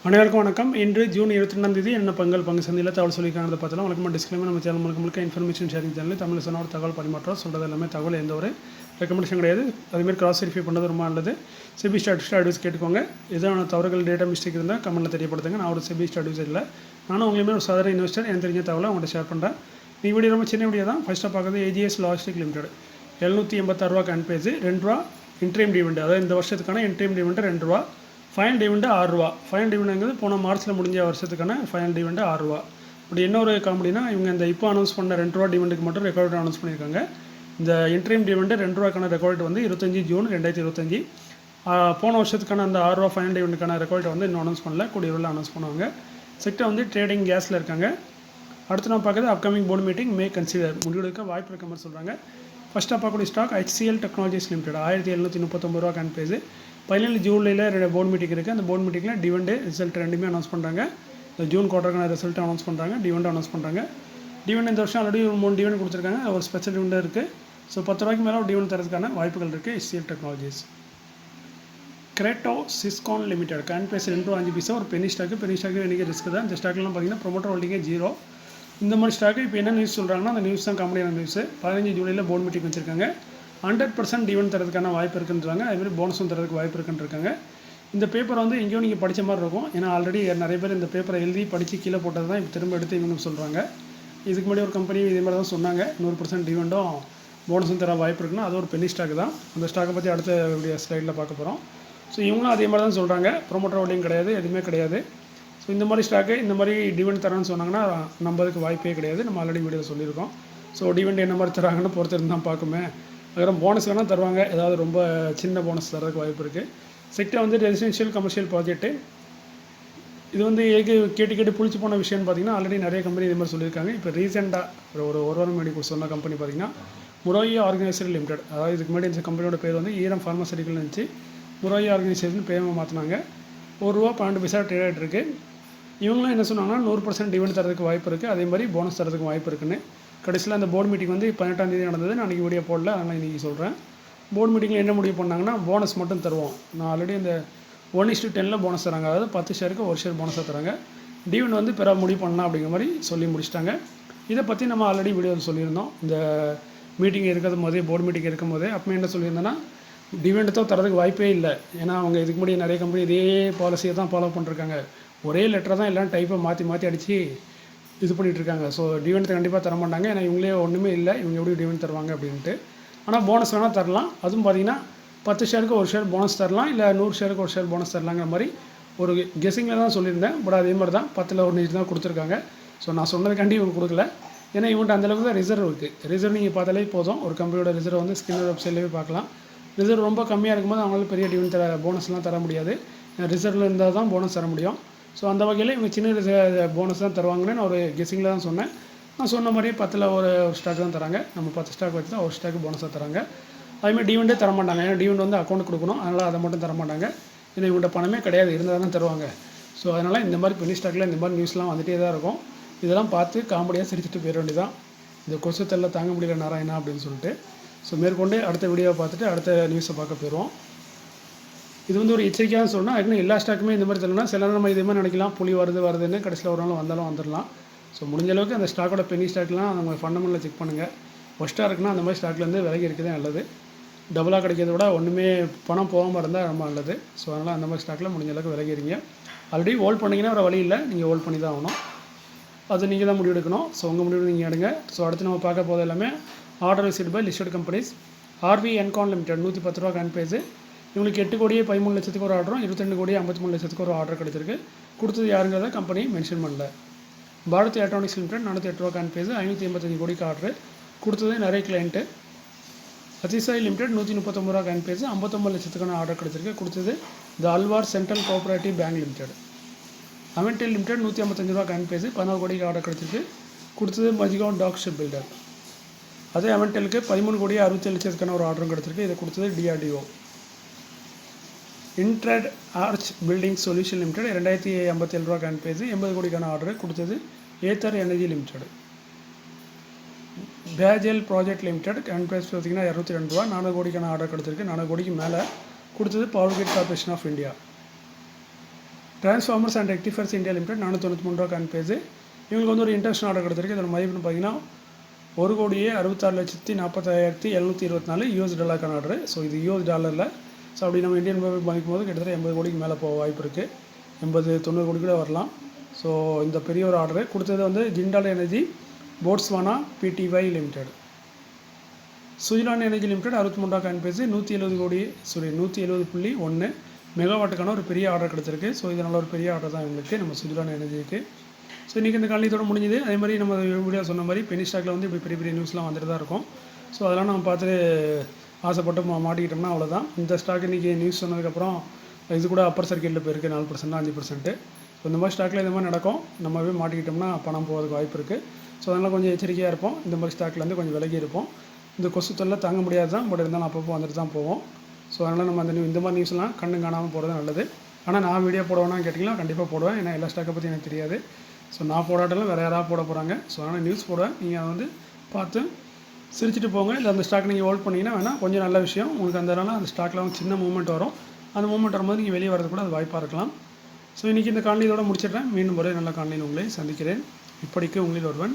அனைவருக்கும் வணக்கம். இன்று ஜூன் 22ஆம் தேதி என்ன பங்கு சந்தையில் தகவல் சொல்லியிருக்காங்க பார்த்தலாம். வழக்கமாக டிஸ்க்ளைமர் நம்ம சேனல் முழுக்க இன்ஃபர்மேஷன் ஷேரிங் சேனல் தமிழ் சொன்ன ஒரு தகவல் பரிமாற்றம் சொல்கிறது எல்லாமே தகவல், எந்த ஒரு ரெக்கமெண்டேஷன் கிடையாது. அதேமாதிரி கிராஸ் வெரிஃபை பண்ணது ரொம்ப நல்லது. செபி ஸ்டாட்டிஸ்ட் அட்வைஸ் கேட்டுக்கோங்க. எதாவது தவறுகள் டேட்டா மிஸ்டேக் இருந்தால் கமெண்ட்டில் தெரியப்படுத்துங்க. நான் ஒரு செபி அட்வைஸ் இல்லை, நானும் உங்களுமே ஒரு சாதாரண இன்வெஸ்டர். எனக்கு தெரிஞ்ச தகவலை உங்கள்கிட்ட ஷேர் பண்ணுறேன். இந்த வீடியோ ரொம்ப சின்ன வீடியோ தான். ஃபஸ்ட்டாக பார்க்குறது ஏஜிஎஸ் லாஜிஸ்டிக் லிமிடெட் 786 கேன் பேஜ், ₹2 இன்ட்ரீம் டிவிடெண்ட், அதாவது இந்த வருஷத்துக்கான interim dividend ₹2, final dividend ₹6. Final டிவிடெண்ட்ங்கிறது போன மார்ச்சில் முடிஞ்ச வருஷத்துக்கான ஃபைனல் டிவிடெண்ட் ₹6. இப்படி என்ன ஒரு காமெடினா, இவங்க இந்த இப்போ அனௌன்ஸ் பண்ண ₹2 டிவிடெண்டுக்கு மட்டும் ரெக்கார்டு அனௌன்ஸ் பண்ணியிருக்காங்க. இந்த இன்ட்ரீம் டிவிடெண்ட் ₹2க்கான ரெக்கார்டு வந்து 25 ஜூன் 2025. போன வருஷத்துக்கான அந்த ₹6 ஃபைனல் டிவிடெண்டுக்கான ரெக்கார்டு வந்து இன்னும் அனௌன்ஸ் பண்ணல, கூடிய விரைவில் அனௌன்ஸ் பண்ணுவாங்க. செக்டர் வந்து ட்ரேடிங் கேஸில் இருக்காங்க. அடுத்து நான் பார்க்குறது upcoming board meeting may consider, முடிவெடுக்க வாய்ப்பு இருக்க மாதிரி சொல்கிறாங்க. ஃபஸ்ட்டாக பார்க்கக்கூடிய ஸ்டாக் HCL டெக்னாலஜிஸ் லிமிடெட் ₹1739 கேன் பேஜ். 17 ஜூலையில் போர்டு மீட்டிங் இருக்குது. அந்த போர்டு மீட்டிங்கில் டிவிடெண்ட் ரிசல்ட் ரெண்டுமே அனௌன்ஸ் பண்ணுறாங்க. இந்த ஜூன் குவார்ட்டருக்கான ரிசல்ட் அனௌன்ஸ் பண்ணுறாங்க, டிவிடெண்ட் அனௌன்ஸ் பண்ணுறாங்க. டிவிடெண்ட் இந்த வருஷம் ஆல்ரெடி ஒரு 3 டிவிடெண்ட் கொடுத்துருக்காங்க, ஒரு ஸ்பெஷல் டிவிடெண்ட் இருக்குது. ஸோ ₹10 மேலே ஒரு டிவிடெண்ட் தரதுக்கான வாய்ப்புகள் இருக்குது. HCL technologies. கிரேட்டோ சிஸ்கான் லிமிடெட் கேன் பேஸ் ₹2.5 ஒரு பெனி ஸ்டாக்கு. பெனி ஸ்டாக்கு இன்றைக்கி ரிஸ்க் தான். இந்த ஸ்டாக்லாம் பார்த்தீங்கன்னா ப்ரொமோட்டர் ஹோல்டிங்கே 0. இந்த மாதிரி ஸ்டாக்கு இப்போ என்ன நியூஸ் சொல்கிறாங்கன்னா, அந்த நியூஸ் தான் காமெடியான நியூஸ். 15 ஜூலையில் போர்டு மீட்டிங் வச்சுருக்காங்க. 100% டிவிடெண்ட் தரதுக்கான வாய்ப்பு இருக்குன்றாங்க. அதுமாதிரி போனஸும் தரதுக்கு வாய்ப்பு இருக்குன்றிருக்காங்க. இந்த பேப்பர் வந்து எங்கேயும் நீங்கள் படித்த மாதிரி இருக்கும். ஏன்னா ஆல்ரெடி நிறைய பேர் இந்த பேப்பரை எழுதி படித்து கீழே போட்டது தான் இப்போ திரும்ப எடுத்து இவங்க சொல்கிறாங்க. இதுக்கு முன்னாடி ஒரு கம்பெனி இதே மாதிரி தான் சொன்னாங்க, 100% டிவிடெண்டும் போனஸும் தர வாய்ப்பு இருக்குன்னா அது ஒரு பெனி ஸ்டாக் தான். அந்த ஸ்டாக்கை பற்றி அடுத்த ஸ்லைடில் பார்க்க போகிறோம். ஸோ இவங்களும் அதே மாதிரி தான் சொல்கிறாங்க, ப்ரொமோட்டர் ஹோல்டிங் கிடையாது, எதுவுமே கிடையாது. ஸோ இந்த மாதிரி ஸ்டாக்கு இந்த மாதிரி டிவிடெண்ட் தரேன்னு சொன்னாங்கன்னா நம்பதுக்கு வாய்ப்பே கிடையாது. நம்ம ஆல்ரெடி வீடியோவில் சொல்லியிருக்கோம். ஸோ டிவிடெண்ட் என்ன மாதிரி தராங்கன்னு பொறுத்து இருந்தால் பார்க்குமே. அதுக்கப்புறம் போனஸ் வேணால் தருவாங்க, ஏதாவது ரொம்ப சின்ன போனஸ் தரதுக்கு வாய்ப்பு இருக்குது. செக்டர் வந்து ரெசிடென்ஷியல் கமர்ஷியல் ப்ராஜெக்ட்டு. இது வந்து கேட்டு புளிச்சு போன விஷயம்னு பார்த்தீங்கன்னா, ஆல்ரெடி நிறைய கம்பெனி இது மாதிரி சொல்லியிருக்காங்க. இப்போ ரீசெண்டாக ஒரு வாரம் முன்னாடி சொன்ன கம்பெனி பார்த்தீங்கன்னா முரோயி ஆர்கனைசேஷன் லிமிடெட். அதாவது இதுக்கு முன்னாடி இந்த கம்பெனியோட பேர் வந்து ஈரம் ஃபார்மசூட்டிக்கல் இருந்துச்சு. முரோயி ஆர்கனைசேஷன் பேரை மாற்றினாங்க. ₹1.12 ட்ரேட் ஆகிட்டு இருக்குது. இவங்களும் என்ன சொன்னாங்கன்னா 100% டிவிடெண்ட் தரதுக்கு வாய்ப்பு இருக்குது, அதே மாதிரி போனஸ் தரதுக்கு வாய்ப்பு இருக்குன்னு. கடைசியில் அந்த போர்டு மீட்டிங் வந்து 18ஆம் தேதி நடந்தது. நான் இன்றைக்கி வீடியோ போடல, அதனால் இன்றைக்கி சொல்கிறேன். போர்டு மீட்டிங்கில் என்ன முடிவு பண்ணாங்கன்னா, போனஸ் மட்டும் தருவோம். நான் ஆல்ரெடி அந்த 1:10 போனஸ் தராங்க, அதாவது 10 ஷேருக்கு ஒரு ஷேர் போனஸாக தராங்க. டிவிடெண்ட் வந்து பெற முடிவு பண்ணலாம் அப்படிங்கிற மாதிரி சொல்லி முடிச்சிட்டாங்க. இதை பற்றி நம்ம ஆல்ரெடி வீடியோவில் சொல்லியிருந்தோம். இந்த மீட்டிங் இருக்கிறது போதே, போர்டு மீட்டிங் இருக்கும் போதே அப்போ என்ன சொல்லியிருந்தேன்னா, டிவிடெண்ட்டோ தரதுக்கு வாய்ப்பே இல்லை. ஏன்னா அவங்க இதுக்கு முன்னாடி நிறைய கம்பெனி இதே பாலிசியை தான் ஃபாலோ பண்ணிருக்காங்க. ஒரே லெட்டரை தான் எல்லாம் டைப்பை மாற்றி அடித்து இது பண்ணிகிட்ருக்காங்க. ஸோ டிவிடெண்ட் கண்டிப்பாக தர மாட்டாங்க. ஏன்னா இவங்களே ஒன்றுமே இல்லை, இவங்க எப்படி டிவிடெண்ட் தருவாங்க அப்படின்ட்டு. ஆனால் போனஸ் வேணால் தரலாம். அதுவும் பார்த்தீங்கன்னா 10 ஷேருக்கு ஒரு ஷேர் போனஸ் தரலாம், இல்லை 100 ஷேருக்கு ஒரு ஷேர் போனஸ் தரலாங்கிற மாதிரி ஒரு கெஸிங்கில் தான் சொல்லியிருந்தேன். பட் அதே மாதிரி தான் 10ல் ஒரு நியூஸ் தான் கொடுத்துருக்காங்க. ஸோ நான் சொன்னதுக்காண்டி இவங்க கொடுக்கல. ஏன்னா இவங்கள்ட்ட அந்தளவுக்கு தான் ரிசர்வ் இருக்குது. ரிசர்வ் நீங்கள் பார்த்தாலே போதும். ஒரு கம்பெனியோட ரிசர்வ் வந்து ஸ்கின்னர் வெப்சைட்லேயே பார்க்கலாம். ரிசர்வ் ரொம்ப கம்மியாக இருக்கும்போது அவங்களால பெரிய டிவிடெண்ட் போனஸ்லாம் தர முடியாது. ரிசர்வில் இருந்தால் தான் போனஸ் தர முடியும். ஸோ அந்த வகையில் இவங்க சின்ன போனஸ் தான் தருவாங்கன்னு நான் ஒரு கெஸிங்கில் தான் சொன்னேன். நான் சொன்ன மாதிரியே 10ல் ஒரு ஸ்டாக் தான் தராங்க. நம்ம 10 ஸ்டாக் வச்சு தான் ஒரு ஸ்டாக்கு போனஸாக தராங்க. அதுமாதிரி டிவிடெண்டே தர மாட்டாங்க. ஏன்னா டிவிடெண்ட் வந்து அக்கௌண்ட் கொடுக்கணும், அதனால் அதை மட்டும் தர மாட்டாங்க. ஏன்னா இவங்கள்ட்ட பணமே கிடையாது, இருந்தால் தான் தருவாங்க. ஸோ அதனால் இந்த மாதிரி பெனி ஸ்டாக்கில் இந்த மாதிரி நியூஸ்லாம் வந்துகிட்டே தான் இருக்கும். இதெல்லாம் பார்த்து காமெடியாக சிரிச்சுட்டு போயிட வேண்டியதான். இந்த கொசுத்தெல்லாம் தாங்க முடியல நாராயணா அப்படின்னு சொல்லிட்டு. ஸோ மேற்கொண்டு அடுத்த வீடியோவை பார்த்துட்டு அடுத்த நியூஸை பார்க்க போயிடுவோம். இது வந்து ஒரு எச்சரிக்கையாக சொன்னால், ஏற்கனவே எல்லா ஸ்டாக்குமே இந்த மாதிரி தெரியலனா சில நம்ம இதே மாதிரி நினைக்கலாம், புலி வருதுன்னு கடைசியில் ஒரு நாள் வந்தாலும் வந்துடலாம். ஸோ முடிஞ்ச அளவுக்கு அந்த ஸ்டாக்கோட பெனி ஸ்டாக்லாம் நம்ம ஃபண்டமெண்டலில் செக் பண்ணுங்கள். ஒஸ்ட்டாக இருக்குன்னா அந்த மாதிரி ஸ்டாக்லேருந்து விலகி இருக்கிறதே நல்லது. டபுளாக கிடைக்கிறத விட ஒன்றுமே பணம் போகாமல் இருந்தால் ரொம்ப நல்லது. ஸோ அதனால் அந்த மாதிரி ஸ்டாக்கில் முடிஞ்ச அளவுக்கு விலகிடுங்க. ஆல்ரெடி ஹோல்ட் பண்ணிங்கன்னா வேறு வழி இல்லை, நீங்கள் ஹோல்ட் பண்ணி தான் ஆகணும். அது நீங்கள் தான் முடிவு எடுக்கணும். ஸோ உங்கள் முடிவு நீங்கள் எடுங்க. ஸோ அடுத்து நம்ம பார்க்க போது எல்லாமே order received by listed companies. RV என்கான் லிமிடெட் ₹110 கேன் பேஜ். இவங்களுக்கு 8,13,00,000 ஒரு ஆர்டரும் 22,53,00,000 ஒரு ஆர்டர் கிடச்சிருக்கு. கொடுத்தது யாருங்கிறத கம்பெனி மென்ஷன் பண்ணல. பாரத் எலக்ட்ரானிக்ஸ் லிமிடெட் ₹408 கேன் பேஜ், 585 கோடிக்கு ஆர்டர் கொடுத்தது நிறைய கிளைண்ட்டு. அதிசாய் லிமிடெட் ₹139 கேன் பேஜ், 59 லட்சத்துக்கான ஆர்டர் கிடச்சிருக்கு. கொடுத்தது the Alwar central cooperative bank limited. Avantel limited ₹155 கேன் பேஜ், 14 கோடிக்கு ஆர்டர் கிடச்சிருக்கு. கொடுத்தது மஜ்கான் டாக் ஷிப் பில்டர். அதே அவென்டலுக்கு 13,67 லட்சத்துக்கான ஒரு ஆர்டரும் கிடச்சிருக்கு. இதை கொடுத்தது DRDO. இன்ட்ரட் ஆர்ச் பில்டிங் சொல்யூஷன் லிமிடெட் ₹2,057 கேன் பேஜ், 80 கோடிக்கான ஆர்டர் கொடுத்தது ஏத்தர் எனர்ஜி லிமிடெட். பேஜல் ப்ராஜெக்ட் லிமிடெட் கேன் பேஜ் பார்த்தீங்கன்னா ₹202, 4 கோடிக்கான ஆர்டர் கிடச்சிருக்கு. 4 கோடிக்கு மேலே கொடுத்தது power grid corporation of India. Transformers and rectifiers India limited 493 ரூபா காயின் பேஜ். இவங்களுக்கு வந்து ஒரு இன்டர்நேஷனல் ஆர்டர் கிடச்சிருக்கு. இதோட மதிப்புன்னு பார்த்தீங்கன்னா 1,66,724 US டாலருக்கான ஆர்டர். ஸோ இது US டாலரில். ஸோ அப்படி நம்ம இந்தியன் ரூபாய் மதிக்கும் போது கிட்டத்தட்ட 80 கோடிக்கு மேலே போக வாய்ப்பு இருக்குது. 80-90 கோடி கூட வரலாம். ஸோ இந்த பெரிய ஒரு ஆர்டர் கொடுத்தது வந்து Jindal energy Botswana PTY limited. Switzerland energy limited 63 ரூபா காயின் பேஜ் 170.1 மெகாவாட்டுக்கான ஒரு பெரிய ஆர்டர் கிடச்சிருக்கு. ஸோ இதனால் ஒரு பெரிய ஆர்டர் தான் இவங்களுக்கு நம்ம சுவிட்சர்லாந்து எனர்ஜிக்கு. ஸோ இன்றைக்கி இந்த காலையத்தோடு முடிஞ்சுது. அதே மாதிரி நம்ம வீடியோ சொன்ன மாதிரி பெனி ஸ்டாக்கில் வந்து இப்படி பெரிய பெரிய நியூஸ்லாம் வந்துட்டு தான் இருக்கும். ஸோ அதெல்லாம் நம்ம பார்த்து ஆசைப்பட்டு மாட்டிக்கிட்டோம்னா அவ்வளோதான். இந்த ஸ்டாக் இன்றைக்கி நியூஸ் சொன்னதுக்கப்புறம் இது கூட அப்பர் சர்க்கிளில் போயிருக்கு 4% 5%. ஸோ இந்த மாதிரி ஸ்டாக்கில் இந்த மாதிரி நடக்கும். நம்மவே மாட்டிக்கிட்டோம்னா பணம் போகிறதுக்கு வாய்ப்பு இருக்குது. ஸோ அதனால் கொஞ்சம் எச்சரிக்கையாக இருப்போம். இந்த மாதிரி ஸ்டாக்லேருந்து கொஞ்சம் விலகி இருப்போம். இந்த கொசு தொல்லை தாங்க முடியாது தான். பட் இருந்தாலும் அப்பப்போ வந்துட்டு தான் போவோம். ஸோ அதனால் நம்ம இந்த மாதிரி நியூஸ்லாம் கண்ணு காணாமல் போகிறது நல்லது. ஆனால் நான் வீடியோ போடுவேன்னா கேட்டிங்கன்னா கண்டிப்பாக போடுவேன். ஏன்னா எல்லா ஸ்டாக்கை பற்றி எனக்கு தெரியாது. ஸோ நான் போடாட்டாலும் வேறு யாராவது போட போகிறாங்க. ஸோ அதனால் நியூஸ் போடுவேன். நீங்கள் அதை வந்து பார்த்து சிரிச்சிட்டு போங்க. இல்லை அந்த ஸ்டாக் நீங்கள் ஹோல்ட் பண்ணிங்கன்னா வேணால் கொஞ்சம் நல்ல விஷயம். உங்களுக்கு அந்த ஸ்டாக்கில் வந்து சின்ன மூவ்மெண்ட் வரும். அந்த மூவ்மெண்ட் வரும்போது நீங்கள் வெளியே வரது கூட அது வாய்ப்பாக இருக்கலாம். ஸோ இன்றைக்கி இந்த காணொலியோட முடிச்சிடுறேன். மீண்டும் ஒரே நல்ல காணொலியில் உங்களை சந்திக்கிறேன். இப்படிக்கு உங்களில் ஒருவன்.